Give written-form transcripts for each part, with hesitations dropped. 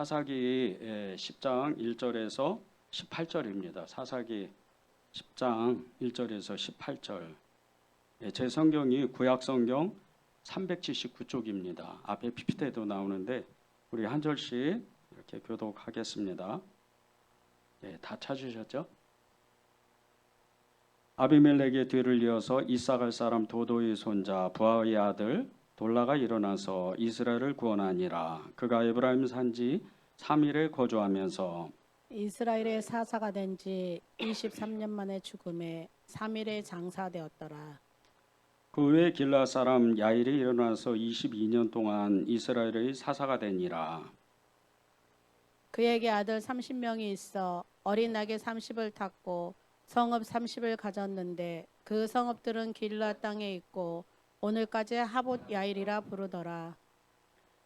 사사기 10장 1절에서 18절입니다. 사사기 10장 1절에서 18절. 제 성경이 구약 성경 379쪽입니다. 앞에 PPT에도 나오는데 우리 한 절씩 이렇게 교독하겠습니다. 다 찾으셨죠? 아비멜렉의 뒤를 이어서 이사갈 사람 도도의 손자 부하의 아들 돌라가 일어나서 이스라엘을 구원하니라. 그가 에브라임 산지 3일에 거주하면서 이스라엘의 사사가 된 지 23년 만에 죽음에 3일에 장사되었더라. 그 후에 길라 사람 야일이 일어나서 22년 동안 이스라엘의 사사가 되니라. 그에게 아들 30명이 있어 어린 낙에 30을 탔고 성읍 30을 가졌는데 그 성읍들은 길라 땅에 있고 오늘까지 하봇 야일이라 부르더라.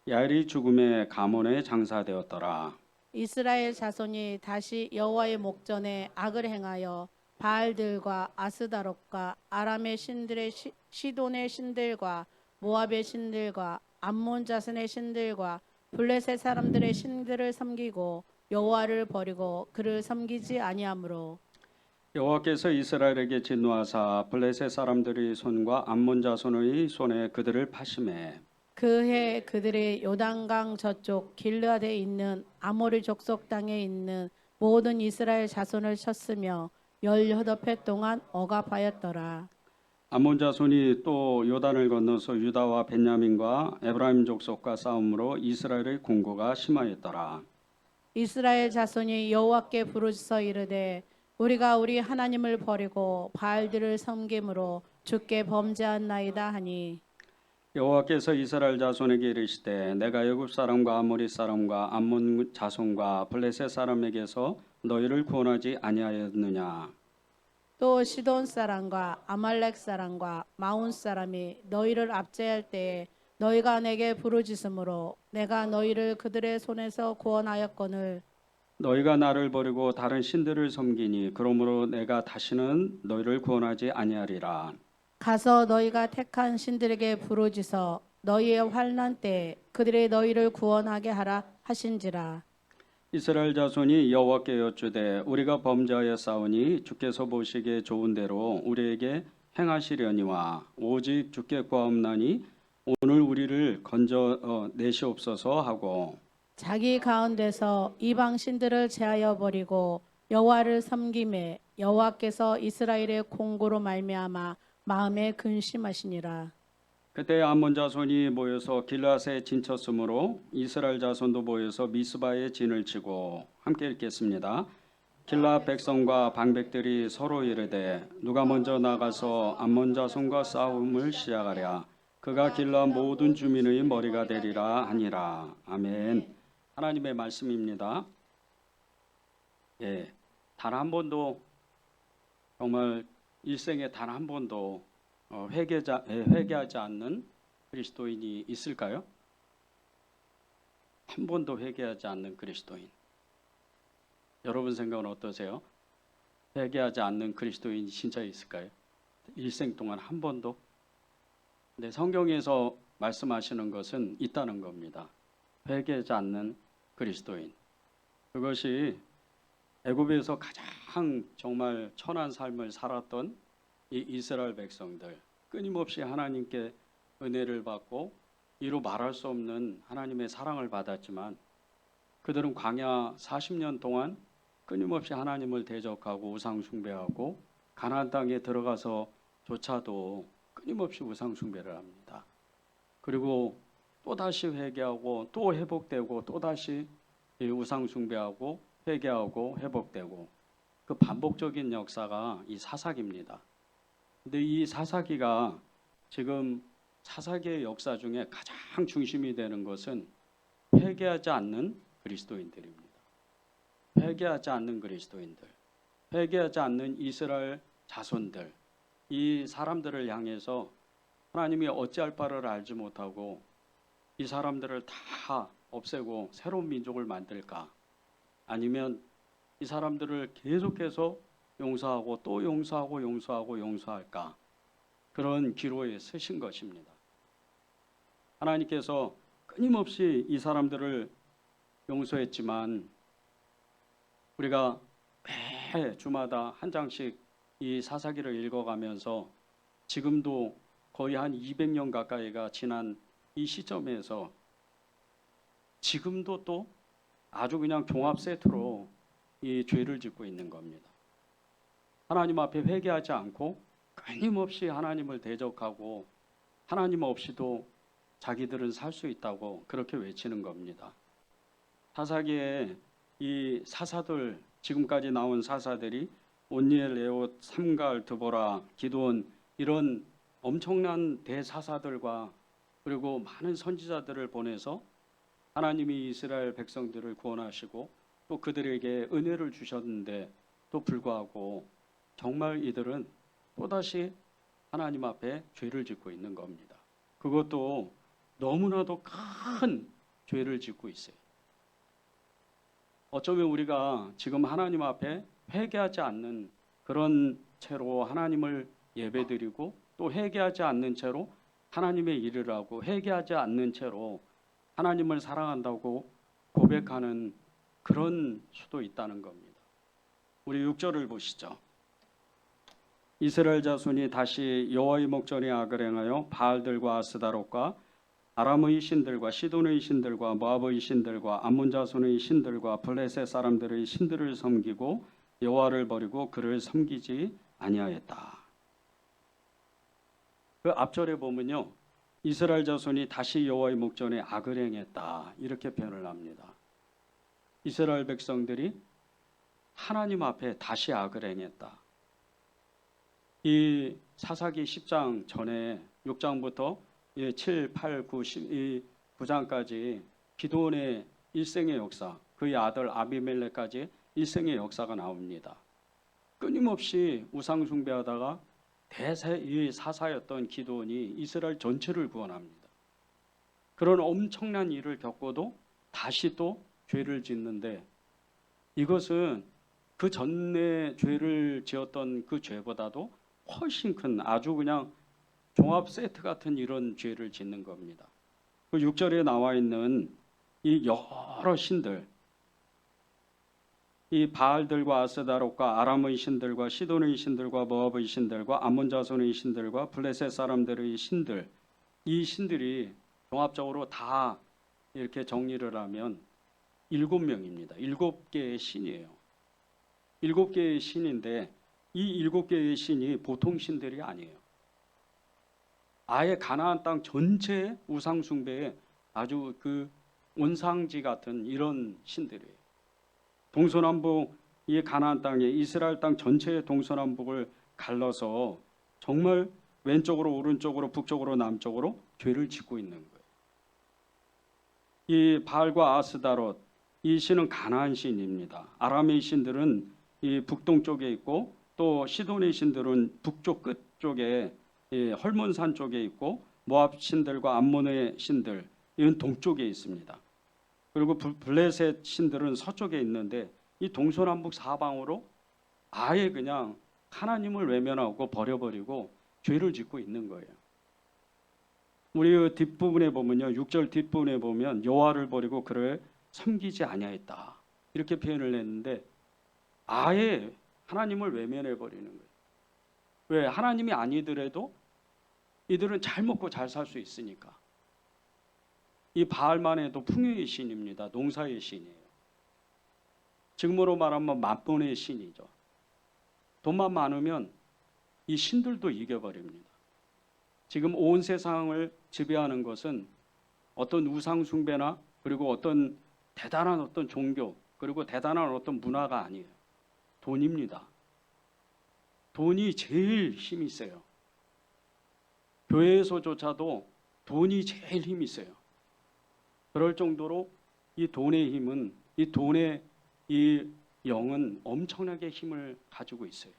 야일이 죽음에 가문에 장사되었더라. 이스라엘 자손이 다시 여호와의 목전에 악을 행하여 바알들과 아스다롯과 아람의 신들의 시돈의 신들과 모압의 신들과 암몬 자손의 신들과 블레셋 사람들의 신들을 섬기고 여호와를 버리고 그를 섬기지 아니하므로 여호와께서 이스라엘에게 진노하사 블레셋 사람들의 손과 암몬 자손의 손에 그들을 파심해 그해 그들이 요단강 저쪽 길르앗에 있는 아모리 족속 땅에 있는 모든 이스라엘 자손을 쳤으며 18해 동안 억압하였더라. 암몬 자손이 또 요단을 건너서 유다와 벤야민과 에브라임 족속과 싸움으로 이스라엘의 공고가 심하였더라. 이스라엘 자손이 여호와께 부르짖어 이르되 우리가 우리 하나님을 버리고 바알들을 섬김으로 주께 범죄한나이다 하니 여호와께서 이스라엘 자손에게 이르시되 내가 애굽 사람과 아모리 사람과 암몬 자손과 블레셋 사람에게서 너희를 구원하지 아니하였느냐. 또 시돈 사람과 아말렉 사람과 마온 사람이 너희를 압제할 때에 너희가 내게 부르짖음으로 내가 너희를 그들의 손에서 구원하였거늘 너희가 나를 버리고 다른 신들을 섬기니 그러므로 내가 다시는 너희를 구원하지 아니하리라. 가서 너희가 택한 신들에게 부르짖어 너희의 환난 때에 그들이 너희를 구원하게 하라 하신지라. 이스라엘 자손이 여호와께 여쭈되 우리가 범죄하여 싸우니 주께서 보시기에 좋은 대로 우리에게 행하시려니와 오직 주께 구하옵나니 오늘 우리를 건져 내시옵소서 하고 자기 가운데서 이방 신들을 제하여 버리고 여호와를 섬김에 여호와께서 이스라엘의 공고로 말미암아 마음에 근심하시니라. 그때 암몬 자손이 모여서 길앗에 진쳤으므로 이스라엘 자손도 모여서 미스바에 진을 치고 함께 읽겠습니다. 길앗 백성과 방백들이 서로 이르되 누가 먼저 나가서 암몬 자손과 싸움을 시작하랴. 그가 길앗 모든 주민의 머리가 되리라 하니라. 아멘. 하나님의 말씀입니다. 단 한 번도 정말 일생에 단 한 번도 회개하지 않는 그리스도인이 있을까요? 한 번도 회개하지 않는 그리스도인. 여러분 생각은 어떠세요? 회개하지 않는 그리스도인이 진짜 있을까요? 일생 동안 한 번도? 근데 성경에서 말씀하시는 것은 있다는 겁니다. 회개하지 않는 그리스도인. 그것이 애굽에서 가장 정말 천한 삶을 살았던 이 이스라엘 백성들, 끊임없이 하나님께 은혜를 받고 이루 말할 수 없는 하나님의 사랑을 받았지만 그들은 광야 40년 동안 끊임없이 하나님을 대적하고 우상 숭배하고 가나안 땅에 들어가서조차도 끊임없이 우상 숭배를 합니다. 그리고 또다시 회개하고 또 회복되고 또다시 우상 숭배하고 회개하고 회복되고 그 반복적인 역사가 이 사사기입니다. 근데 이 사사기가 지금 사사기의 역사 중에 가장 중심이 되는 것은 회개하지 않는 그리스도인들입니다. 회개하지 않는 그리스도인들, 회개하지 않는 이스라엘 자손들, 이 사람들을 향해서 하나님이 어찌할 바를 알지 못하고 이 사람들을 다 없애고 새로운 민족을 만들까? 아니면 이 사람들을 계속해서 용서하고 또 용서하고 용서하고 용서할까? 그런 기로에 서신 것입니다. 하나님께서 끊임없이 이 사람들을 용서했지만 우리가 매 주마다 한 장씩 이 사사기를 읽어가면서 지금도 거의 한 200년 가까이가 지난 이 시점에서 지금도 또 아주 그냥 종합 세트로 이 죄를 짓고 있는 겁니다. 하나님 앞에 회개하지 않고 끊임없이 하나님을 대적하고 하나님 없이도 자기들은 살 수 있다고 그렇게 외치는 겁니다. 사사기에 이 사사들, 지금까지 나온 사사들이 온니엘, 에옷, 삼갈, 드보라, 기드온, 이런 엄청난 대사사들과 그리고 많은 선지자들을 보내서 하나님이 이스라엘 백성들을 구원하시고 또 그들에게 은혜를 주셨는데 또 불구하고 정말 이들은 또다시 하나님 앞에 죄를 짓고 있는 겁니다. 그것도 너무나도 큰 죄를 짓고 있어요. 어쩌면 우리가 지금 하나님 앞에 회개하지 않는 그런 채로 하나님을 예배드리고 또 회개하지 않는 채로 하나님의 일을 하고 회개하지 않는 채로 하나님을 사랑한다고 고백하는 그런 수도 있다는 겁니다. 우리 6절을 보시죠. 이스라엘 자손이 다시 여호와의 목전에 악을 행하여 바알들과 아스다롯과 아람의 신들과 시돈의 신들과 모압의 신들과 암몬 자손의 신들과 블레셋 사람들의 신들을 섬기고 여호와를 버리고 그를 섬기지 아니하였다. 그 앞절에 보면요, 이스라엘 자손이 다시 여호와의 목전에 악을 행했다 이렇게 표현을 합니다. 이스라엘 백성들이 하나님 앞에 다시 악을 행했다. 이 사사기 10장 전에 6장부터 7, 8, 9, 10, 9장까지 기드온의 일생의 역사, 그의 아들 아비멜렉까지 일생의 역사가 나옵니다. 끊임없이 우상 숭배하다가 대세의 사사였던 기드온이 이스라엘 전체를 구원합니다. 그런 엄청난 일을 겪고도 다시 또 죄를 짓는데 이것은 그 전에 죄를 지었던 그 죄보다도 훨씬 큰 아주 그냥 종합 세트 같은 이런 죄를 짓는 겁니다. 그 6절에 나와 있는 이 여러 신들, 이 바알들과 아스다롯과 아람의 신들과 시돈의 신들과 모압의 신들과 암몬 자손의 신들과 블레셋 사람들의 신들, 이 신들이 종합적으로 다 이렇게 정리를 하면 7명입니다. 7개의 신이에요. 7개의 신인데 이 7개의 신이 보통 신들이 아니에요. 아예 가나안 땅 전체의 우상 숭배에 아주 그 온상지 같은 이런 신들이에요. 동서남북 이 가나안 땅에 이스라엘 땅 전체의 동서남북을 갈라서 정말 왼쪽으로 오른쪽으로 북쪽으로 남쪽으로 죄를 짓고 있는 거예요. 이 바알과 아스다롯 이 신은 가나안 신입니다. 아람의 신들은 이 북동쪽에 있고 또 시돈의 신들은 북쪽 끝쪽에 헐몬산 쪽에 있고 모압 신들과 암몬의 신들 이건 동쪽에 있습니다. 그리고 블레셋 신들은 서쪽에 있는데 이 동서남북 사방으로 아예 그냥 하나님을 외면하고 버려버리고 죄를 짓고 있는 거예요. 우리 뒷부분에 보면요, 6절 뒷부분에 보면 여호와를 버리고 그를 섬기지 아니하였다 이렇게 표현을 했는데 아예 하나님을 외면해 버리는 거예요. 왜? 하나님이 아니더라도 이들은 잘 먹고 잘 살 수 있으니까. 이 바알만 해도 풍요의 신입니다. 농사의 신이에요. 지금으로 말하면 만본의 신이죠. 돈만 많으면 이 신들도 이겨버립니다. 지금 온 세상을 지배하는 것은 어떤 우상 숭배나 그리고 어떤 대단한 어떤 종교 그리고 대단한 어떤 문화가 아니에요. 돈입니다. 돈이 제일 힘이 세요. 교회에서조차도 돈이 제일 힘이 세요. 그럴 정도로 이 돈의 힘은 이 돈의 이 영은 엄청나게 힘을 가지고 있어요.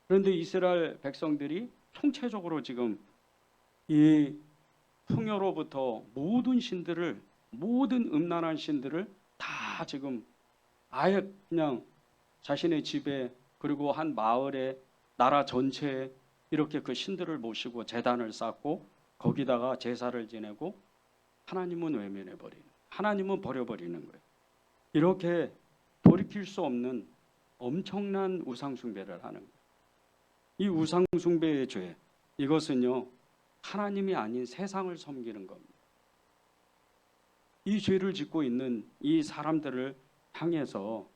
그런데 이스라엘 백성들이 총체적으로 지금 이 풍요로부터 모든 신들을 모든 음란한 신들을 다 지금 아예 그냥 자신의 집에 그리고 한 마을에 나라 전체에 이렇게 그 신들을 모시고 제단을 쌓고 거기다가 제사를 지내고 하나님은 외면해 버리는. 하나님은 버려버리는 거예요. 이렇게 돌이킬 수 없는 엄청난 우상 숭배를 하는 거예요. 이 우상 숭배의 죄, 이것은요 하나님이 아닌 세상을 섬기는 겁니다. 이 죄를 짓고 있는 이 사람들을 향해서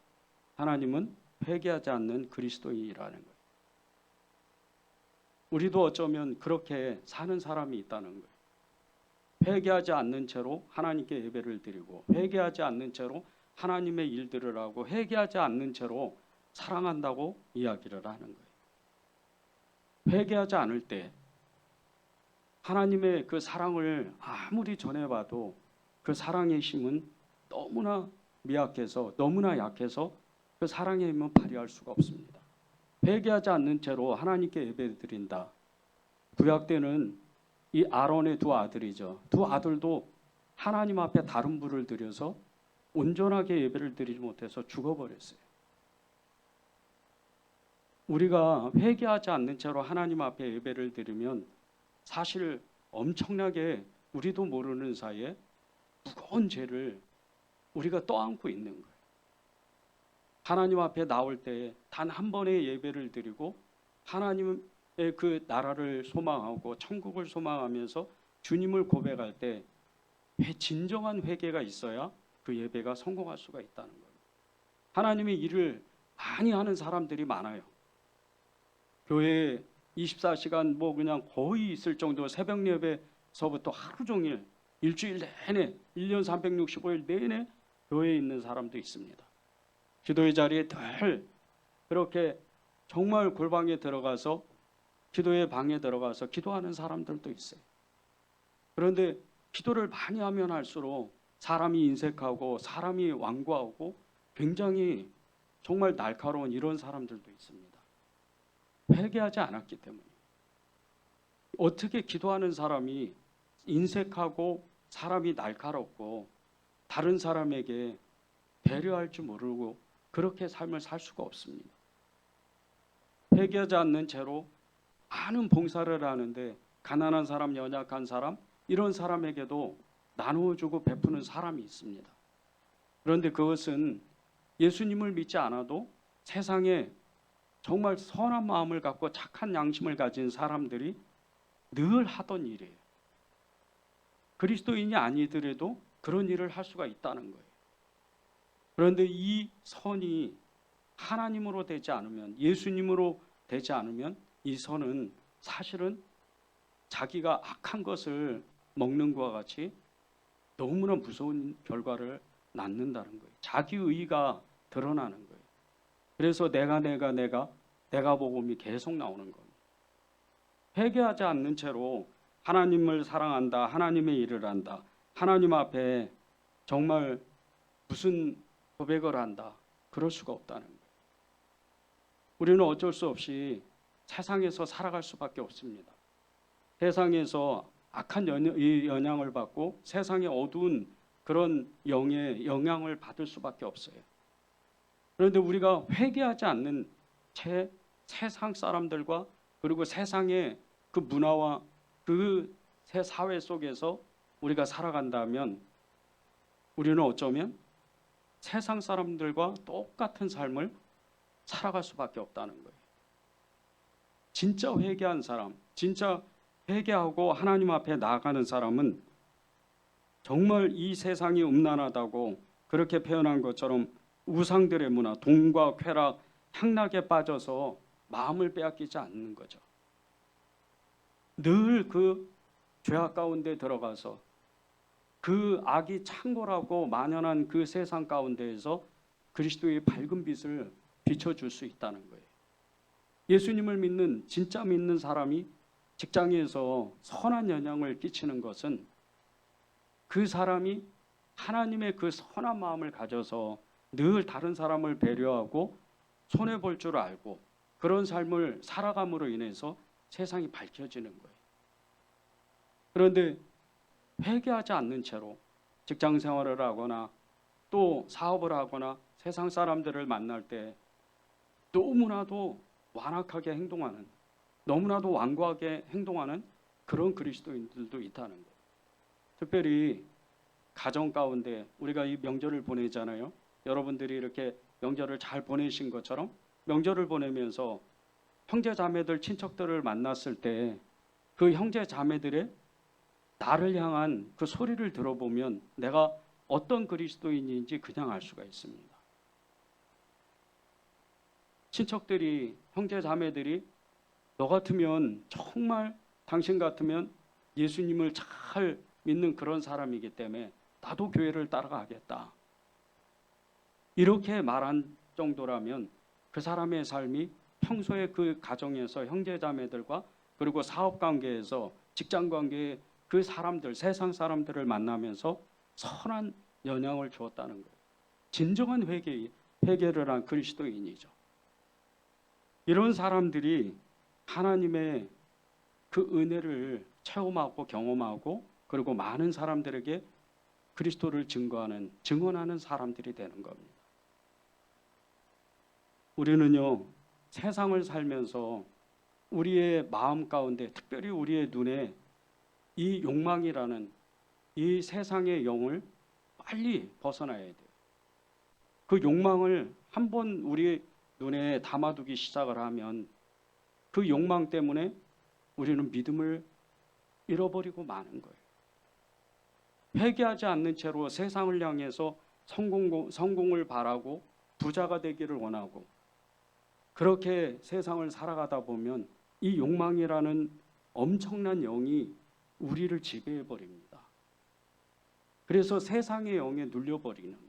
하나님은 회개하지 않는 그리스도인이라는 거예요. 우리도 어쩌면 그렇게 사는 사람이 있다는 거예요. 회개하지 않는 채로 하나님께 예배를 드리고, 회개하지 않는 채로 하나님의 일들을 하고, 회개하지 않는 채로 사랑한다고 이야기를 하는 거예요. 회개하지 않을 때 하나님의 그 사랑을 아무리 전해봐도 그 사랑의 힘은 너무나 미약해서, 너무나 약해서 그 사랑의 힘은 발휘할 수가 없습니다. 회개하지 않는 채로 하나님께 예배를 드린다. 구약 때는 이 아론의 두 아들이죠. 두 아들도 하나님 앞에 다른 불을 들여서 온전하게 예배를 드리지 못해서 죽어버렸어요. 우리가 회개하지 않는 채로 하나님 앞에 예배를 드리면 사실 엄청나게 우리도 모르는 사이에 무거운 죄를 우리가 떠안고 있는 거예요. 하나님 앞에 나올 때 단 한 번의 예배를 드리고 하나님의 그 나라를 소망하고 천국을 소망하면서 주님을 고백할 때 진정한 회개가 있어야 그 예배가 성공할 수가 있다는 거예요. 하나님의 일을 많이 하는 사람들이 많아요. 교회에 24시간 그냥 거의 있을 정도 새벽 예배서부터 하루 종일 일주일 내내 1년 365일 내내 교회에 있는 사람도 있습니다. 기도의 자리에 늘 그렇게 정말 골방에 들어가서 기도의 방에 들어가서 기도하는 사람들도 있어요. 그런데 기도를 많이 하면 할수록 사람이 인색하고 사람이 완고하고 굉장히 정말 날카로운 이런 사람들도 있습니다. 회개하지 않았기 때문에. 어떻게 기도하는 사람이 인색하고 사람이 날카롭고 다른 사람에게 배려할 줄 모르고 그렇게 삶을 살 수가 없습니다. 회개하지 않는 채로 많은 봉사를 하는데 가난한 사람, 연약한 사람, 이런 사람에게도 나누어주고 베푸는 사람이 있습니다. 그런데 그것은 예수님을 믿지 않아도 세상에 정말 선한 마음을 갖고 착한 양심을 가진 사람들이 늘 하던 일이에요. 그리스도인이 아니더라도 그런 일을 할 수가 있다는 거예요. 그런데 이 선이 하나님으로 되지 않으면, 예수님으로 되지 않으면 이 선은 사실은 자기가 악한 것을 먹는 것과 같이 너무나 무서운 결과를 낳는다는 거예요. 자기 의가 드러나는 거예요. 그래서 내가 복음이 계속 나오는 겁니다. 회개하지 않는 채로 하나님을 사랑한다, 하나님의 일을 한다, 하나님 앞에 정말 무슨 고백을 한다, 그럴 수가 없다는 거예요. 우리는 어쩔 수 없이 세상에서 살아갈 수밖에 없습니다. 세상에서 악한 영향을 받고 세상의 어두운 그런 영의 영향을 받을 수밖에 없어요. 그런데 우리가 회개하지 않는 채 세상 사람들과 그리고 세상의 그 문화와 그 사회 속에서 우리가 살아간다면 우리는 어쩌면 세상 사람들과 똑같은 삶을 살아갈 수밖에 없다는 거예요. 진짜 회개한 사람, 진짜 회개하고 하나님 앞에 나아가는 사람은 정말 이 세상이 음란하다고 그렇게 표현한 것처럼 우상들의 문화, 돈과 쾌락, 향락에 빠져서 마음을 빼앗기지 않는 거죠. 늘 그 죄악 가운데 들어가서 그 악이 창궐하고 만연한 그 세상 가운데에서 그리스도의 밝은 빛을 비춰줄 수 있다는 거예요. 예수님을 믿는, 진짜 믿는 사람이 직장에서 선한 영향을 끼치는 것은 그 사람이 하나님의 그 선한 마음을 가져서 늘 다른 사람을 배려하고 손해볼 줄 알고 그런 삶을 살아감으로 인해서 세상이 밝혀지는 거예요. 그런데 회개하지 않는 채로 직장 생활을 하거나 또 사업을 하거나 세상 사람들을 만날 때 너무나도 완악하게 행동하는, 너무나도 완고하게 행동하는 그런 그리스도인들도 있다는 거예요. 특별히 가정 가운데 우리가 이 명절을 보내잖아요. 여러분들이 이렇게 명절을 잘 보내신 것처럼 명절을 보내면서 형제 자매들 친척들을 만났을 때 그 형제 자매들의 나를 향한 그 소리를 들어보면 내가 어떤 그리스도인인지 그냥 알 수가 있습니다. 친척들이, 형제 자매들이 너 같으면, 정말 당신 같으면 예수님을 잘 믿는 그런 사람이기 때문에 나도 교회를 따라가겠다, 이렇게 말한 정도라면 그 사람의 삶이 평소에 그 가정에서 형제 자매들과, 그리고 사업 관계에서, 직장 관계에 그 사람들, 세상 사람들을 만나면서 선한 영향을 주었다는 거예요. 진정한 회개를 한 그리스도인이죠. 이런 사람들이 하나님의 그 은혜를 체험하고 경험하고, 그리고 많은 사람들에게 그리스도를 증언하는 사람들이 되는 겁니다. 우리는요, 세상을 살면서 우리의 마음 가운데, 특별히 우리의 눈에 이 욕망이라는 이 세상의 영을 빨리 벗어나야 돼요. 그 욕망을 한번 우리 눈에 담아두기 시작을 하면 그 욕망 때문에 우리는 믿음을 잃어버리고 마는 거예요. 회개하지 않는 채로 세상을 향해서 성공을 바라고 부자가 되기를 원하고, 그렇게 세상을 살아가다 보면 이 욕망이라는 엄청난 영이 우리를 지배해 버립니다. 그래서 세상의 영에 눌려버리는 거예요.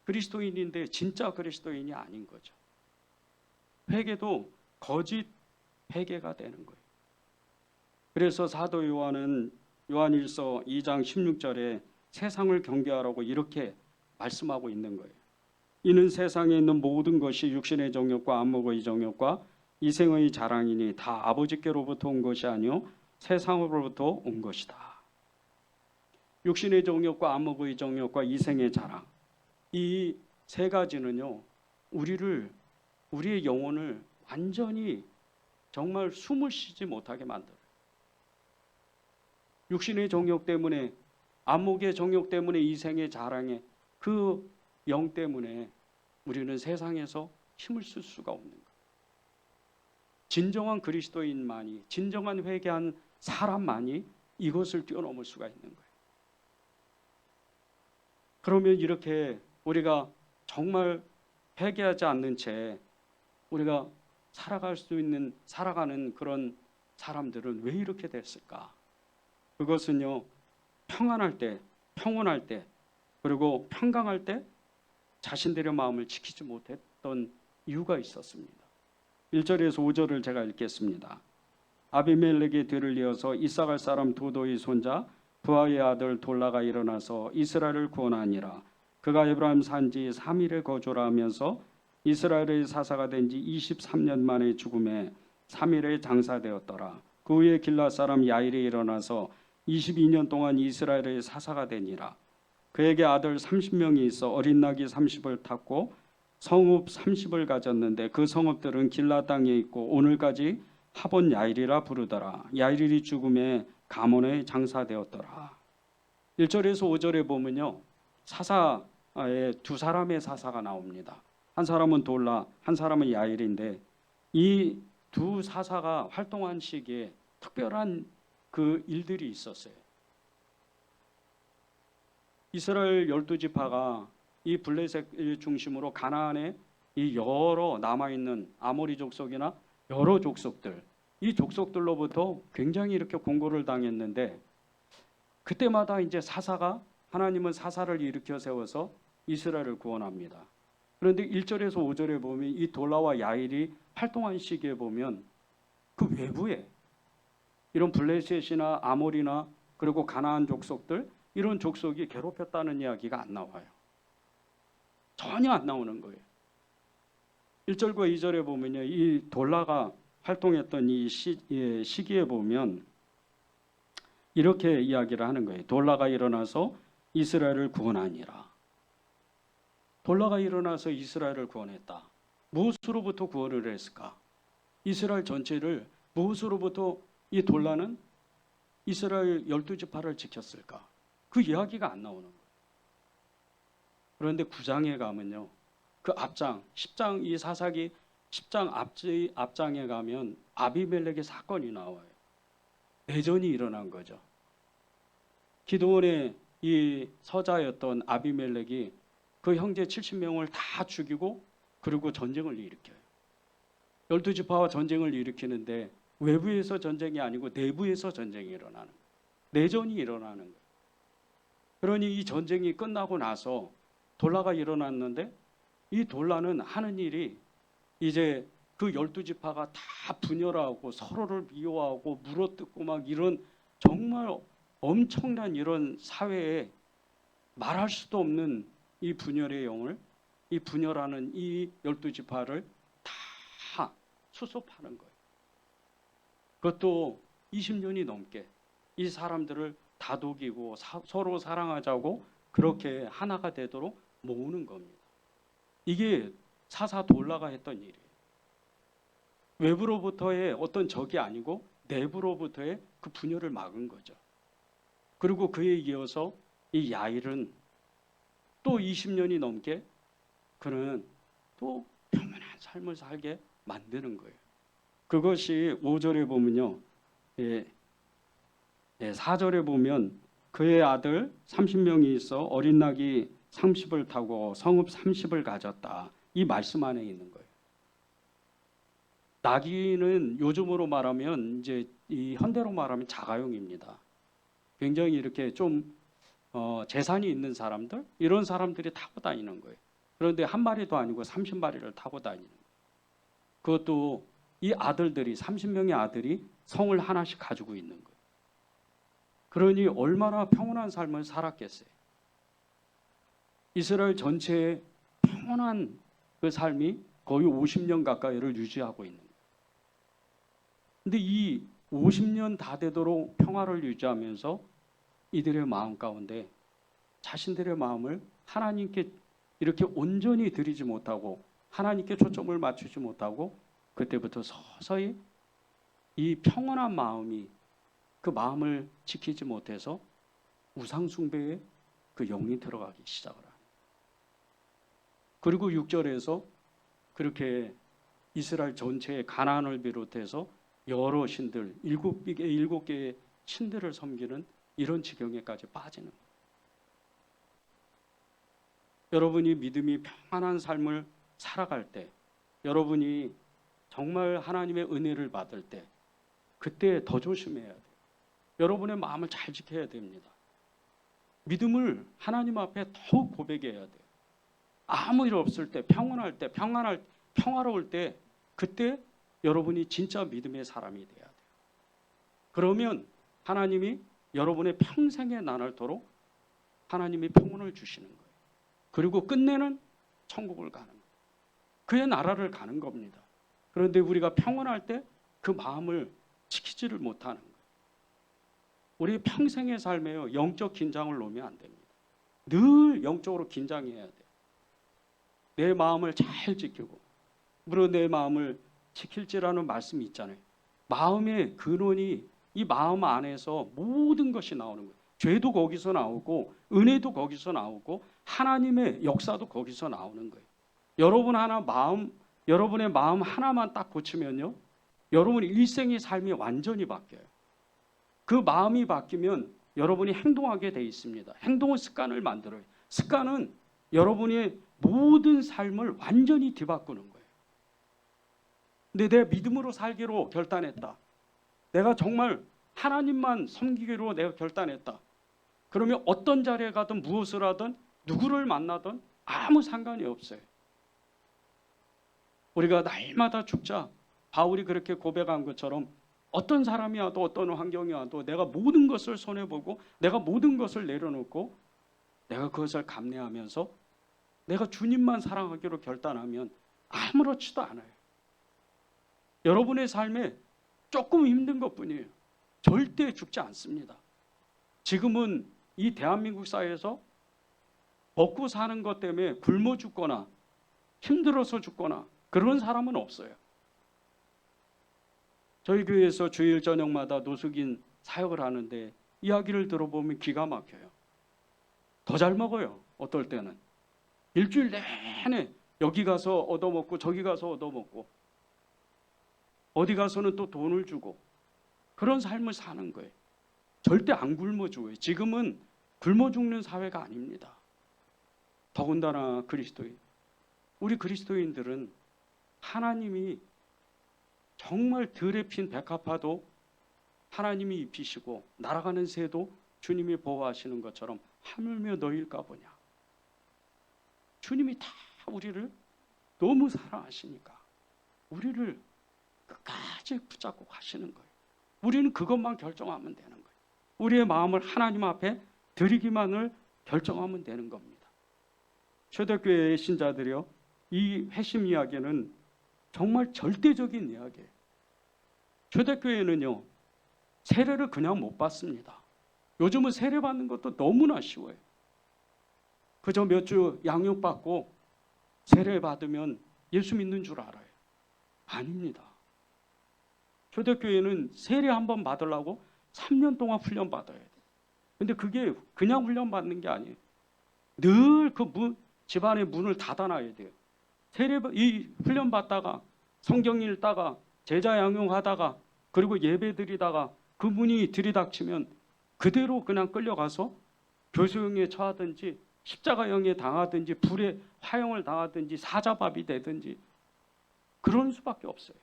그리스도인인데 진짜 그리스도인이 아닌 거죠. 회개도 거짓 회개가 되는 거예요. 그래서 사도 요한은 요한일서 2장 16절에 세상을 경계하라고 이렇게 말씀하고 있는 거예요. 이는 세상에 있는 모든 것이 육신의 정욕과 안목의 정욕과 이생의 자랑이니 다 아버지께로부터 온 것이 아니요 세상으로부터 온 것이다. 육신의 정욕과 안목의 정욕과 이생의 자랑, 이 세 가지는요, 우리의 영혼을 완전히 정말 숨을 쉬지 못하게 만들어요. 육신의 정욕 때문에, 안목의 정욕 때문에, 이생의 자랑에, 그 영 때문에 우리는 세상에서 힘을 쓸 수가 없는 거예요. 진정한 그리스도인만이, 진정한 회개한 사람만이 이것을 뛰어넘을 수가 있는 거예요. 그러면 이렇게 우리가 정말 회개하지 않는 채 우리가 살아가는 그런 사람들은 왜 이렇게 됐을까? 그것은요, 평안할 때, 평온할 때, 그리고 평강할 때 자신들의 마음을 지키지 못했던 이유가 있었습니다. 1절에서 5절을 제가 읽겠습니다. 아비멜렉의 뒤를 이어서 이삭할 사람 도도의 손자 부하의 아들 돌라가 일어나서 이스라엘을 구원하니라. 그가 에브라임 산지 3일에 거주라 하면서 이스라엘의 사사가 된 지 23년 만에 죽음에 3일에 장사되었더라. 그 후에 길앗 사람 야일이 일어나서 22년 동안 이스라엘의 사사가 되니라. 그에게 아들 30명이 있어 어린 낙이 30을 탔고 성읍 30을 가졌는데 그 성읍들은 길앗 땅에 있고 오늘까지 하본 야일이라 부르더라. 야일이 죽음에 가문에 장사되었더라. 1절에서 5절에 보면요, 사사에 두 사람의 사사가 나옵니다. 한 사람은 돌라, 한 사람은 야일인데 이 두 사사가 활동한 시기에 특별한 그 일들이 있었어요. 이스라엘 12지파가 이 블레셋을 중심으로 가나안에 이 여러 남아있는 아모리 족속이나 여러 족속들, 이 족속들로부터 굉장히 이렇게 공고를 당했는데, 그때마다 이제 하나님은 사사를 일으켜 세워서 이스라엘을 구원합니다. 그런데 1절에서 5절에 보면 이 돌라와 야일이 활동한 시기에 보면 그 외부에 이런 블레셋이나 아모리나 그리고 가나안 족속들, 이런 족속이 괴롭혔다는 이야기가 안 나와요. 전혀 안 나오는 거예요. 1절과 2절에 보면요, 이 돌라가 활동했던 이 시기에 보면 이렇게 이야기를 하는 거예요. 돌라가 일어나서 이스라엘을 구원하니라. 돌라가 일어나서 이스라엘을 구원했다. 무엇으로부터 구원을 했을까? 이스라엘 전체를 무엇으로부터 이 돌라는 이스라엘 12지파를 지켰을까? 그 이야기가 안 나오는 거예요. 그런데 9장에 가면요, 그 앞장 10장, 이 사사기 10장 앞장에 가면 아비멜렉의 사건이 나와요. 내전이 일어난 거죠. 기드온의 이 서자였던 아비멜렉이 그 형제 70명을 다 죽이고 그리고 전쟁을 일으켜요. 12지파와 전쟁을 일으키는데 외부에서 전쟁이 아니고 내부에서 전쟁이 일어나는 거예요. 내전이 일어나는 거예요. 그러니 이 전쟁이 끝나고 나서 돌라가 일어났는데 이 돌라는 하는 일이 이제 그 12지파가 다 분열하고 서로를 미워하고 물어뜯고 막 이런 정말 엄청난 이런 사회에 말할 수도 없는 이 분열의 영을, 이 분열하는 이 12지파를 다 수습하는 거예요. 그것도 20년이 넘게 이 사람들을 다독이고 서로 사랑하자고 그렇게 하나가 되도록 모으는 겁니다. 이게 사사 돌라가 했던 일이에요. 외부로부터의 어떤 적이 아니고 내부로부터의 그 분열을 막은 거죠. 그리고 그에 이어서 이 야일은 또 20년이 넘게 그는 또 평안한 삶을 살게 만드는 거예요. 그것이 5절에 보면요, 4절에 보면 그의 아들 30명이 있어 어린 낙이 30을 타고 성읍 30을 가졌다. 이 말씀 안에 있는 거예요. 나귀는 요즘으로 말하면 이제 이 현대로 말하면 자가용입니다. 굉장히 이렇게 좀 재산이 있는 사람들, 이런 사람들이 타고 다니는 거예요. 그런데 한 마리도 아니고 30마리를 타고 다니는 거예요. 그것도 이 아들들이 30명의 아들이 성을 하나씩 가지고 있는 거예요. 그러니 얼마나 평온한 삶을 살았겠어요. 이스라엘 전체의 평온한 그 삶이 거의 50년 가까이를 유지하고 있는 거예요. 근데 이 50년 다 되도록 평화를 유지하면서 이들의 마음 가운데 자신들의 마음을 하나님께 이렇게 온전히 드리지 못하고 하나님께 초점을 맞추지 못하고 그때부터 서서히 이 평온한 마음이 그 마음을 지키지 못해서 우상숭배에 그 영이 들어가기 시작을 합니다. 그리고 6절에서 그렇게 이스라엘 전체의 가나안을 비롯해서 여러 신들, 7개의 신들을 섬기는 이런 지경에까지 빠지는 거예요. 여러분이 믿음이 평안한 삶을 살아갈 때, 여러분이 정말 하나님의 은혜를 받을 때, 그때 더 조심해야 돼요. 여러분의 마음을 잘 지켜야 됩니다. 믿음을 하나님 앞에 더욱 고백해야 돼요. 아무 일 없을 때, 평온할 때, 평화로울 때, 그때 여러분이 진짜 믿음의 사람이 돼야 돼요. 그러면 하나님이 여러분의 평생에 나날도록 하나님이 평온을 주시는 거예요. 그리고 끝내는 천국을 가는 거예요. 그의 나라를 가는 겁니다. 그런데 우리가 평온할 때 그 마음을 지키지를 못하는 거예요. 우리 평생의 삶에요, 영적 긴장을 놓으면 안 됩니다. 늘 영적으로 긴장해야 돼요. 내 마음을 잘 지키고, 물론 내 마음을 지킬지라는 말씀이 있잖아요. 마음의 근원이 이 마음 안에서 모든 것이 나오는 거예요. 죄도 거기서 나오고 은혜도 거기서 나오고 하나님의 역사도 거기서 나오는 거예요. 여러분의 마음 하나만 딱 고치면요, 여러분의 일생의 삶이 완전히 바뀌어요. 그 마음이 바뀌면 여러분이 행동하게 돼 있습니다. 행동은 습관을 만들어요. 습관은 여러분의 모든 삶을 완전히 뒤바꾸는 거예요. 근데 내 믿음으로 살기로 결단했다. 내가 정말 하나님만 섬기기로 내가 결단했다. 그러면 어떤 자리에 가든 무엇을 하든 누구를 만나든 아무 상관이 없어요. 우리가 날마다 죽자 바울이 그렇게 고백한 것처럼 어떤 사람이 와도 어떤 환경이 와도 내가 모든 것을 손해보고 내가 모든 것을 내려놓고 내가 그것을 감내하면서 내가 주님만 사랑하기로 결단하면 아무렇지도 않아요. 여러분의 삶에 조금 힘든 것뿐이에요. 절대 죽지 않습니다. 지금은 이 대한민국 사회에서 먹고 사는 것 때문에 굶어 죽거나 힘들어서 죽거나 그런 사람은 없어요. 저희 교회에서 주일 저녁마다 노숙인 사역을 하는데 이야기를 들어보면 기가 막혀요. 더 잘 먹어요. 어떨 때는 일주일 내내 여기 가서 얻어먹고 저기 가서 얻어먹고 어디 가서는 또 돈을 주고 그런 삶을 사는 거예요. 절대 안 굶어 죽어요. 지금은 굶어 죽는 사회가 아닙니다. 더군다나 그리스도인, 우리 그리스도인들은 하나님이 정말 들에 핀 백합화도 하나님이 입히시고 날아가는 새도 주님이 보호하시는 것처럼 하물며 너희일까 보냐. 주님이 다 우리를 너무 사랑하시니까 우리를 끝까지 붙잡고 가시는 거예요. 우리는 그것만 결정하면 되는 거예요. 우리의 마음을 하나님 앞에 드리기만을 결정하면 되는 겁니다. 초대교회의 신자들이요, 이 회심 이야기는 정말 절대적인 이야기예요. 초대교회는요, 세례를 그냥 못 받습니다. 요즘은 세례 받는 것도 너무나 쉬워요. 그저 몇 주 양육받고 세례 받으면 예수 믿는 줄 알아요. 아닙니다. 초대교회는 세례 한번 받으려고 3년 동안 훈련 받아야 돼요. 근데 그게 그냥 훈련 받는 게 아니에요. 늘 그 집안의 문을 닫아놔야 돼요. 이 훈련 받다가 성경 읽다가 제자 양육하다가 그리고 예배 드리다가 그 문이 들이닥치면 그대로 그냥 끌려가서 교수형에 처하든지 십자가형에 당하든지 불에 화형을 당하든지 사자밥이 되든지 그런 수밖에 없어요.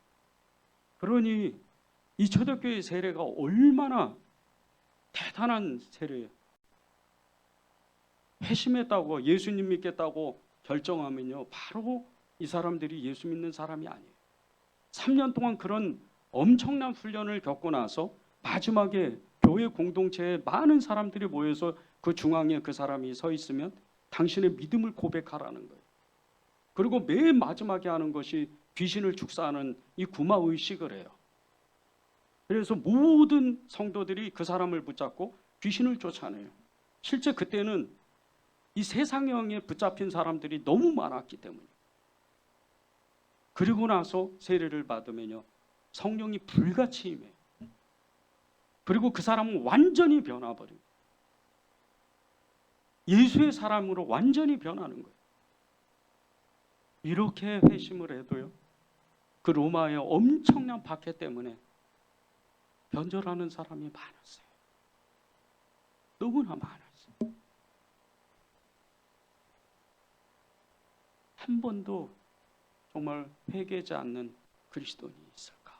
그러니 이 초대교회 세례가 얼마나 대단한 세례예요. 회심했다고 예수님 믿겠다고 결정하면요, 바로 이 사람들이 예수 믿는 사람이 아니에요. 3년 동안 그런 엄청난 훈련을 겪고 나서 마지막에 교회 공동체에 많은 사람들이 모여서 그 중앙에 그 사람이 서 있으면 당신의 믿음을 고백하라는 거예요. 그리고 맨 마지막에 하는 것이 귀신을 축사하는 이 구마의식을 해요. 그래서 모든 성도들이 그 사람을 붙잡고 귀신을 쫓아내요. 실제 그때는 이 세상형에 붙잡힌 사람들이 너무 많았기 때문에. 그리고 나서 세례를 받으면요, 성령이 불같이 임해요. 그리고 그 사람은 완전히 변화버려요. 예수의 사람으로 완전히 변하는 거예요. 이렇게 회심을 해도요, 그 로마의 엄청난 박해 때문에 변절하는 사람이 많았어요. 너무나 많았어요. 한 번도 정말 회개하지 않는 그리스도인이 있을까?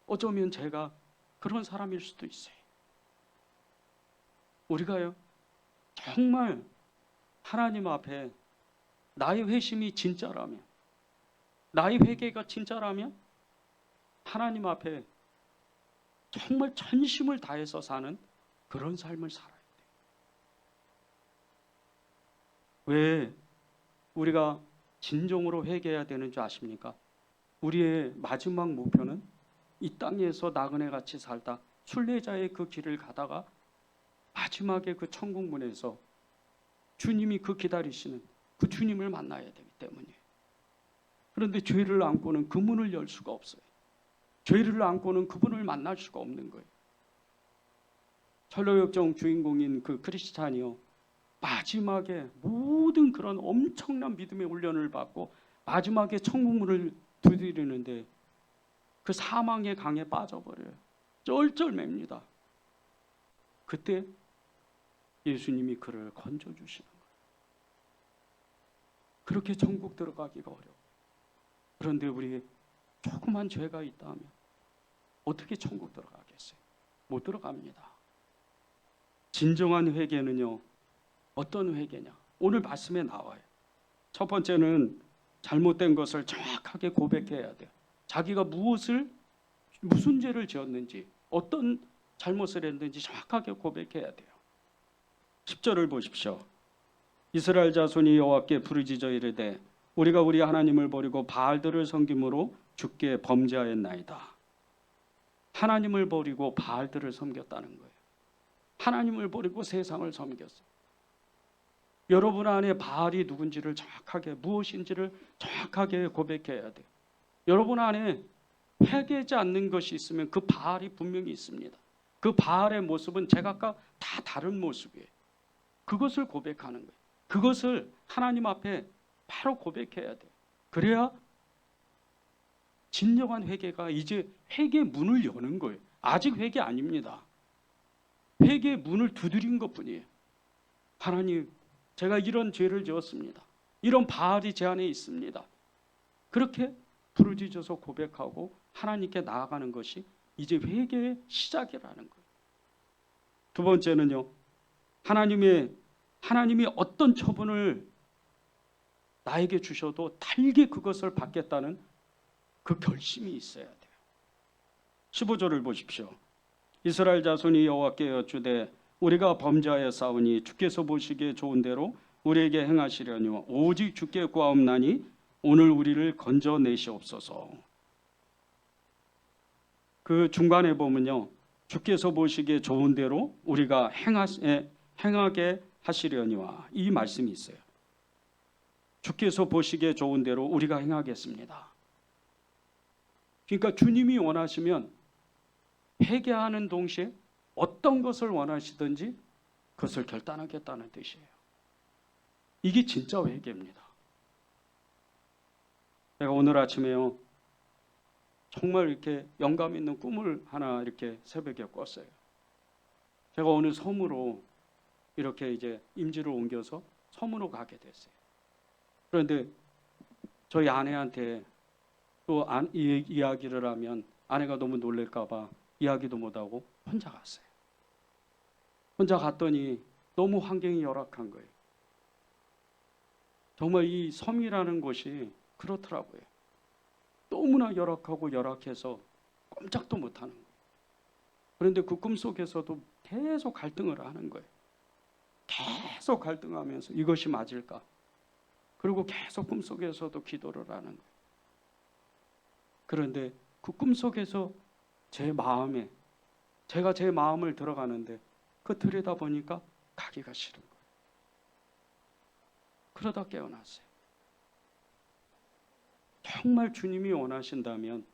어쩌면 제가 그런 사람일 수도 있어요. 우리가요, 정말 하나님 앞에 나의 회심이 진짜라면, 나의 회개가 진짜라면 하나님 앞에 정말 전심을 다해서 사는 그런 삶을 살아야 돼요. 왜 우리가 진정으로 회개해야 되는 줄 아십니까? 우리의 마지막 목표는 이 땅에서 나그네같이 살다 순례자의 그 길을 가다가 마지막에 그 천국문에서 주님이 그 기다리시는 그 주님을 만나야 되기 때문이에요. 그런데 죄를 안고는 그 문을 열 수가 없어요. 죄를 안고는 그분을 만날 수가 없는 거예요. 철로역정 주인공인 그 크리스찬이요, 마지막에 모든 그런 엄청난 믿음의 훈련을 받고 마지막에 천국문을 두드리는데 그 사망의 강에 빠져버려요. 쩔쩔맵니다. 그때 예수님이 그를 건져주시는 거예요. 그렇게 천국 들어가기가 어려워요. 그런데 우리 조그만 죄가 있다면 어떻게 천국 들어가겠어요? 못 들어갑니다. 진정한 회개는요, 어떤 회개냐? 오늘 말씀에 나와요. 첫 번째는 잘못된 것을 정확하게 고백해야 돼요. 자기가 무슨 죄를 지었는지, 어떤 잘못을 했는지 정확하게 고백해야 돼요. 10절을 보십시오. 이스라엘 자손이 여호와께 부르짖어 이르되 우리가 우리 하나님을 버리고 바알들을 섬김으로 주께 범죄하였나이다. 하나님을 버리고 바알들을 섬겼다는 거예요. 하나님을 버리고 세상을 섬겼어요. 여러분 안에 바알이 누군지를 정확하게, 무엇인지를 정확하게 고백해야 돼요. 여러분 안에 회개하지 않는 것이 있으면 그 바알이 분명히 있습니다. 그 바알의 모습은 제각각 다 다른 모습이에요. 그것을 고백하는 거예요. 그것을 하나님 앞에 바로 고백해야 돼요. 그래야 진정한 회개가 이제 회개 문을 여는 거예요. 아직 회개 아닙니다. 회개의 문을 두드린 것뿐이에요. 하나님, 제가 이런 죄를 지었습니다. 이런 바알이 제 안에 있습니다. 그렇게 부르짖어서 고백하고 하나님께 나아가는 것이 이제 회개의 시작이라는 거예요. 두 번째는요, 하나님이 어떤 처분을 나에게 주셔도 달게 그것을 받겠다는 그 결심이 있어야 돼요. 15절을 보십시오. 이스라엘 자손이 여호와께 여쭈되 우리가 범죄하여 싸우니 주께서 보시기에 좋은 대로 우리에게 행하시려니 오직 주께 구하옵나니 오늘 우리를 건져내시옵소서. 그 중간에 보면요, 주께서 보시기에 좋은 대로 우리가 행하게 하시려니와 이 말씀이 있어요. 주께서 보시기에 좋은 대로 우리가 행하겠습니다. 그러니까 주님이 원하시면 회개하는 동시에 어떤 것을 원하시든지 그것을 결단하겠다는 뜻이에요. 이게 진짜 회개입니다. 제가 오늘 아침에요, 정말 이렇게 영감 있는 꿈을 하나 이렇게 새벽에 꿨어요. 제가 어느 섬으로 이렇게 이제 임지를 옮겨서 섬으로 가게 됐어요. 그런데 저희 아내한테 또 이야기를 하면 아내가 너무 놀랄까 봐 이야기도 못하고 혼자 갔어요. 혼자 갔더니 너무 환경이 열악한 거예요. 정말 이 섬이라는 곳이 그렇더라고요. 너무나 열악하고 열악해서 꼼짝도 못하는 거예요. 그런데 그 꿈속에서도 계속 갈등을 하는 거예요. 계속 갈등하면서 이것이 맞을까? 그리고 계속 꿈속에서도 기도를 하는 거예요. 그런데 그 꿈속에서 제가 제 마음을 들어가는데 그 들여다보니까 가기가 싫은 거예요. 그러다 깨어났어요. 정말 주님이 원하신다면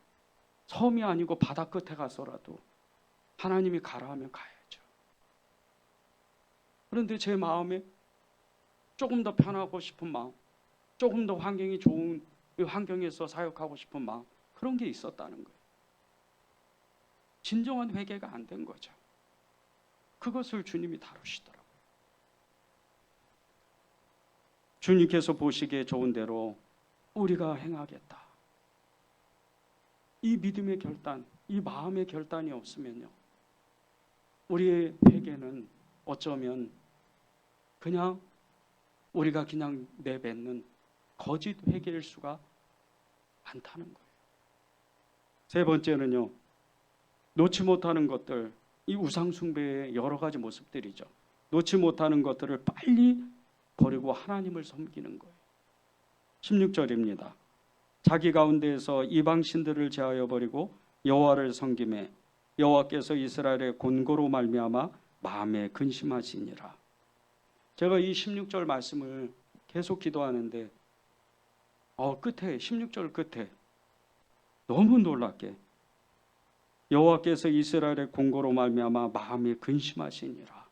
섬이 아니고 바다 끝에 가서라도 하나님이 가라 하면 가야죠. 그런데 제 마음에 조금 더 편하고 싶은 마음, 조금 더 환경이 좋은 환경에서 사역하고 싶은 마음, 그런 게 있었다는 거예요. 진정한 회개가 안 된 거죠. 그것을 주님이 다루시더라고요. 주님께서 보시기에 좋은 대로 우리가 행하겠다. 이 믿음의 결단, 이 마음의 결단이 없으면요, 우리의 회개는 어쩌면 그냥 우리가 그냥 내뱉는 거짓 회개일 수가 많다는 거예요. 세 번째는요, 놓지 못하는 것들, 이 우상 숭배의 여러 가지 모습들이죠. 놓지 못하는 것들을 빨리 버리고 하나님을 섬기는 거예요. 16절입니다. 자기 가운데에서 이방 신들을 제하여 버리고 여호와를 섬기매 여호와께서 이스라엘의 곤고로 말미암아 마음에 근심하시니라. 제가 이 16절 말씀을 계속 기도하는데 끝에 16절 끝에 너무 놀랍게 여호와께서 이스라엘의 곤고로 말미암아 마음에 근심하시니라.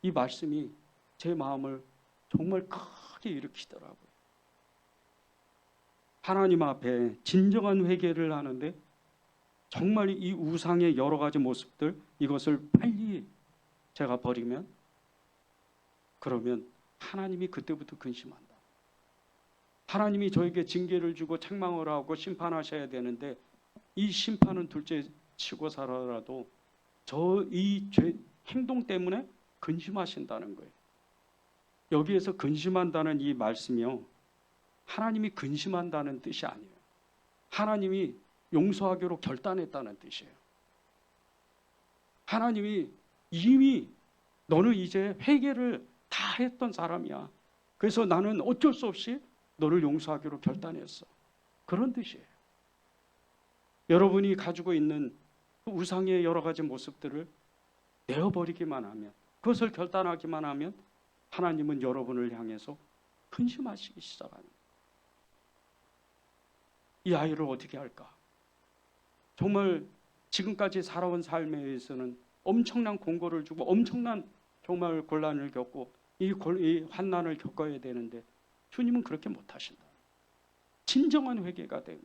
이 말씀이 제 마음을 정말 크게 일으키더라고요. 하나님 앞에 진정한 회개를 하는데 정말 이 우상의 여러 가지 모습들, 이것을 빨리 제가 버리면, 그러면 하나님이 그때부터 근심한다. 하나님이 저에게 징계를 주고 책망을 하고 심판하셔야 되는데 이 심판은 둘째 치고 살아라도 저 이 죄 행동 때문에 근심하신다는 거예요. 여기에서 근심한다는 이 말씀이요, 하나님이 근심한다는 뜻이 아니에요. 하나님이 용서하기로 결단했다는 뜻이에요. 하나님이 이미 너는 이제 회개를 다 했던 사람이야. 그래서 나는 어쩔 수 없이 너를 용서하기로 결단했어. 그런 뜻이에요. 여러분이 가지고 있는 그 우상의 여러 가지 모습들을 내어버리기만 하면, 그것을 결단하기만 하면 하나님은 여러분을 향해서 근심하시기 시작하는 거예요. 이 아이를 어떻게 할까? 정말 지금까지 살아온 삶에 의해서는 엄청난 공고를 주고 엄청난 정말 곤란을 겪고 이 환난을 겪어야 되는데 주님은 그렇게 못하신다. 진정한 회개가 되면,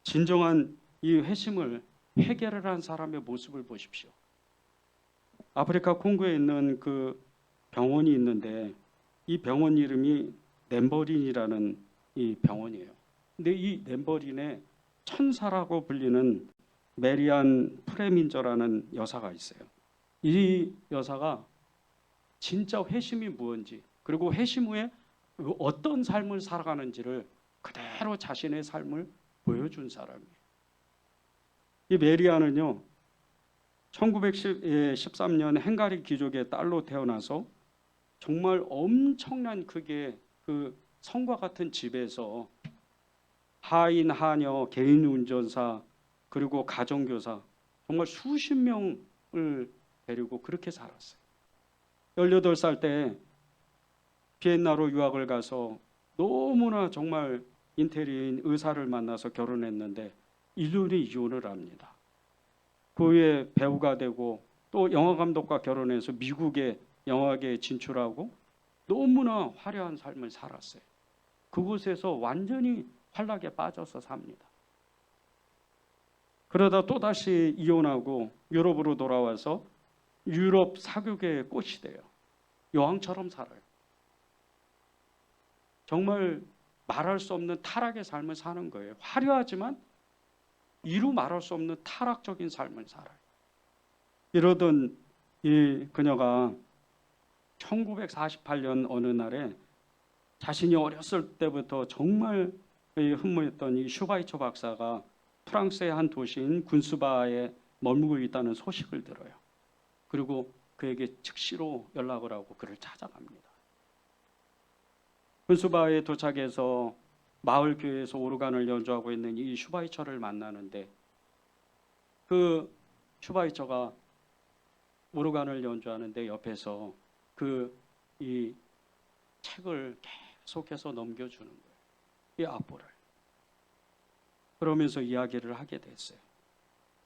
진정한 이 회심을 해결을 한 사람의 모습을 보십시오. 아프리카 콩고에 있는 그 병원이 있는데 이 병원 이름이 nem버린이라는 이 병원이에요. 근데 이 nem버린에 천사라고 불리는 메리안 프레민저라는 여사가 있어요. 이 여사가 진짜 회심이 무엇인지, 그리고 회심 후에 어떤 삶을 살아가는지를 그대로 자신의 삶을 보여준 사람이에요. 이 메리안은요, 1913년 헝가리 귀족의 딸로 태어나서 정말 엄청난 크게 그 성과 같은 집에서 하인, 하녀, 개인 운전사, 그리고 가정교사, 정말 수십 명을 데리고 그렇게 살았어요. 18살 때 비엔나로 유학을 가서 너무나 정말 인테리어인 의사를 만나서 결혼했는데 1년에 이혼을 합니다. 그 후에 배우가 되고 또 영화감독과 결혼해서 미국의 영화계에 진출하고 너무나 화려한 삶을 살았어요. 그곳에서 완전히 환락에 빠져서 삽니다. 그러다 또다시 이혼하고 유럽으로 돌아와서 유럽 사교계의 꽃이 돼요. 여왕처럼 살아요. 정말 말할 수 없는 타락의 삶을 사는 거예요. 화려하지만 이루 말할 수 없는 타락적인 삶을 살아요. 이러던 이 그녀가 1948년 어느 날에 자신이 어렸을 때부터 정말 흠모했던 이 슈바이처 박사가 프랑스의 한 도시인 군수바에 머물고 있다는 소식을 들어요. 그리고 그에게 즉시로 연락을 하고 그를 찾아갑니다. 군수바에 도착해서 마을 교회에서 오르간을 연주하고 있는 이 슈바이처를 만나는데 그 슈바이처가 오르간을 연주하는데 옆에서 이 책을 계속해서 넘겨주는 거예요. 이 악보를. 그러면서 이야기를 하게 됐어요.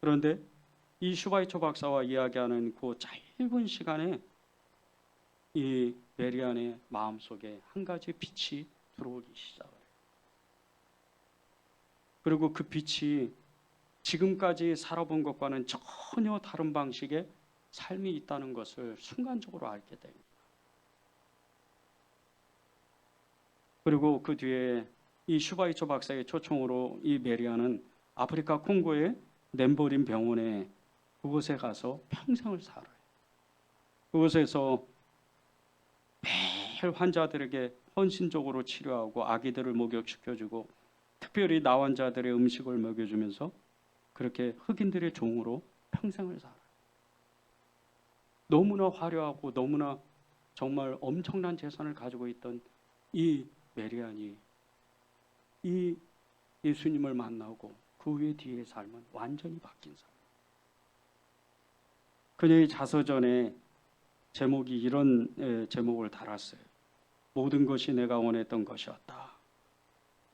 그런데 이 슈바이처 박사와 이야기하는 그 짧은 시간에 이 메리안의 마음속에 한 가지 빛이 들어오기 시작해요. 그리고 그 빛이 지금까지 살아본 것과는 전혀 다른 방식의 삶이 있다는 것을 순간적으로 알게 됩니다. 그리고 그 뒤에 이 슈바이처 박사의 초청으로 이 메리안은 아프리카 콩고의 nem버린 병원에 그곳에 가서 평생을 살아요. 그곳에서 매일 환자들에게 헌신적으로 치료하고 아기들을 목욕시켜주고 특별히 나환자들의 음식을 먹여주면서 그렇게 흑인들의 종으로 평생을 살아요. 너무나 화려하고 너무나 정말 엄청난 재산을 가지고 있던 이 메리안이 이 예수님을 만나고 그 후에 뒤의 삶은 완전히 바뀐 삶. 그녀의 자서전에 제목이 이런 제목을 달았어요. 모든 것이 내가 원했던 것이었다.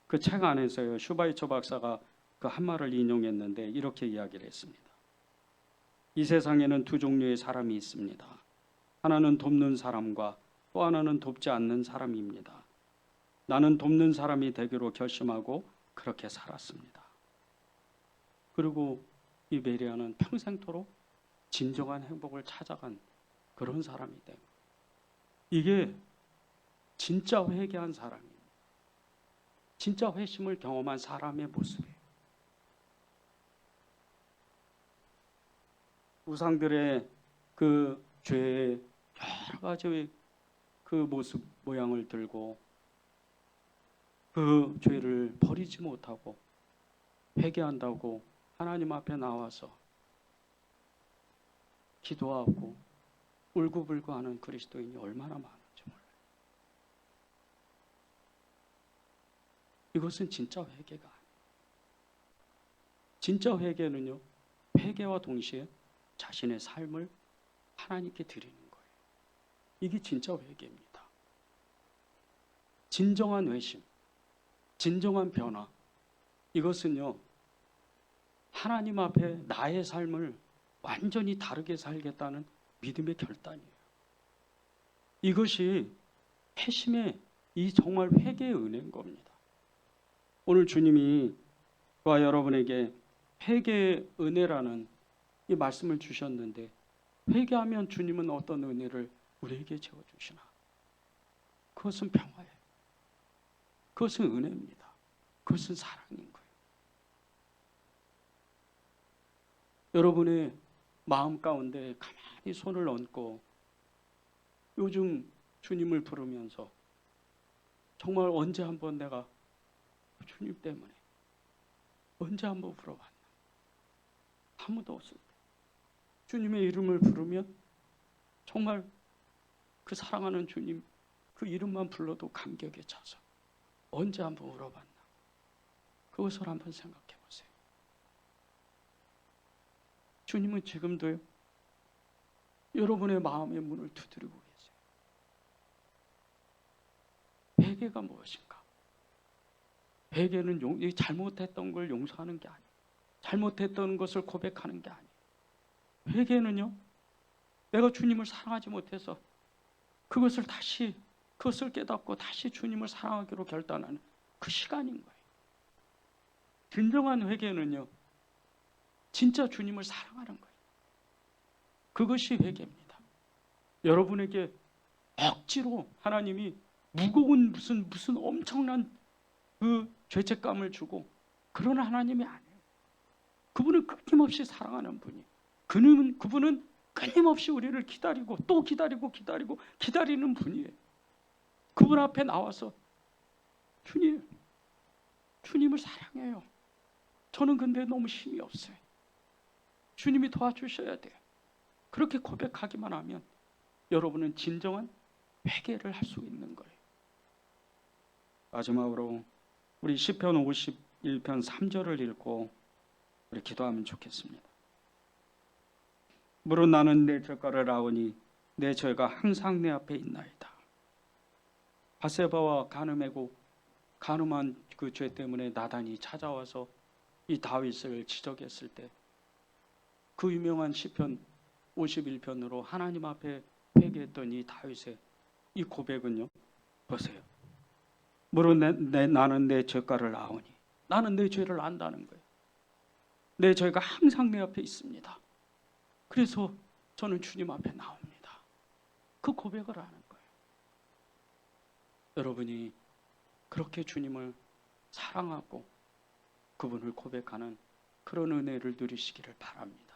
그 책 안에서요, 슈바이처 박사가 그 한 말을 인용했는데 이렇게 이야기를 했습니다. 이 세상에는 두 종류의 사람이 있습니다. 하나는 돕는 사람과 또 하나는 돕지 않는 사람입니다. 나는 돕는 사람이 되기로 결심하고 그렇게 살았습니다. 그리고 이 메리안은 평생토록 진정한 행복을 찾아간 그런 사람이 된 거예요. 이게 진짜 회개한 사람이에요. 진짜 회심을 경험한 사람의 모습이에요. 우상들의 그 죄의 여러 가지 그 모습 모양을 들고 그 죄를 버리지 못하고 회개한다고 하나님 앞에 나와서 기도하고 울고불고 하는 그리스도인이 얼마나 많은지 몰라요. 이것은 진짜 회개가 아니에요. 진짜 회개는요, 회개와 동시에 자신의 삶을 하나님께 드리는 거예요. 이게 진짜 회개입니다. 진정한 회심, 진정한 변화, 이것은요, 하나님 앞에 나의 삶을 완전히 다르게 살겠다는 믿음의 결단이에요. 이것이 회심의 이 정말 회개의 은혜인 겁니다. 오늘 주님이 저와 여러분에게 회개의 은혜라는 이 말씀을 주셨는데, 회개하면 주님은 어떤 은혜를 우리에게 채워주시나? 그것은 평화예요. 그것은 은혜입니다. 그것은 사랑인 거예요. 여러분의 마음 가운데 가만히 손을 얹고 요즘 주님을 부르면서 정말 언제 한번 내가 주님 때문에 언제 한번 울어봤나? 아무도 없을 때 주님의 이름을 부르면 정말 그 사랑하는 주님 그 이름만 불러도 감격에 차서 언제 한번 울어봤나? 그것을 한번 생각해 보세요. 주님은 지금도요, 여러분의 마음의 문을 두드리고 계세요. 회개가 무엇인가? 회개는 잘못했던 걸 용서하는 게 아니에요. 잘못했던 것을 고백하는 게 아니에요. 회개는요, 내가 주님을 사랑하지 못해서 그것을 깨닫고 다시 주님을 사랑하기로 결단하는 그 시간인 거예요. 진정한 회개는요, 진짜 주님을 사랑하는 거예요. 그것이 회개입니다. 여러분에게 억지로 하나님이 무거운 무슨 엄청난 그 죄책감을 주고 그런 하나님이 아니에요. 그분은 끊임없이 사랑하는 분이에요. 그분은 끊임없이 우리를 기다리고 또 기다리는 분이에요. 그분 앞에 나와서 주님을 사랑해요. 저는 근데 너무 힘이 없어요. 주님이 도와주셔야 돼요. 그렇게 고백하기만 하면 여러분은 진정한 회개를 할 수 있는 거예요. 마지막으로 우리 시편 51편 3절을 읽고 우리 기도하면 좋겠습니다. 무릇 나는 내 죄가를 아오니 내 죄가 항상 내 앞에 있나이다. 바세바와 간음한 그 죄 때문에 나단이 찾아와서 이 다윗을 지적했을 때 그 유명한 시편 51편으로 하나님 앞에 회개했던 이 다윗의 이 고백은요, 보세요. 무릇 나는 내 죄가를 아오니, 나는 내 죄를 안다는 거예요. 내 죄가 항상 내 앞에 있습니다. 그래서 저는 주님 앞에 나옵니다. 그 고백을 하는 거예요. 여러분이 그렇게 주님을 사랑하고 그분을 고백하는 그런 은혜를 누리시기를 바랍니다.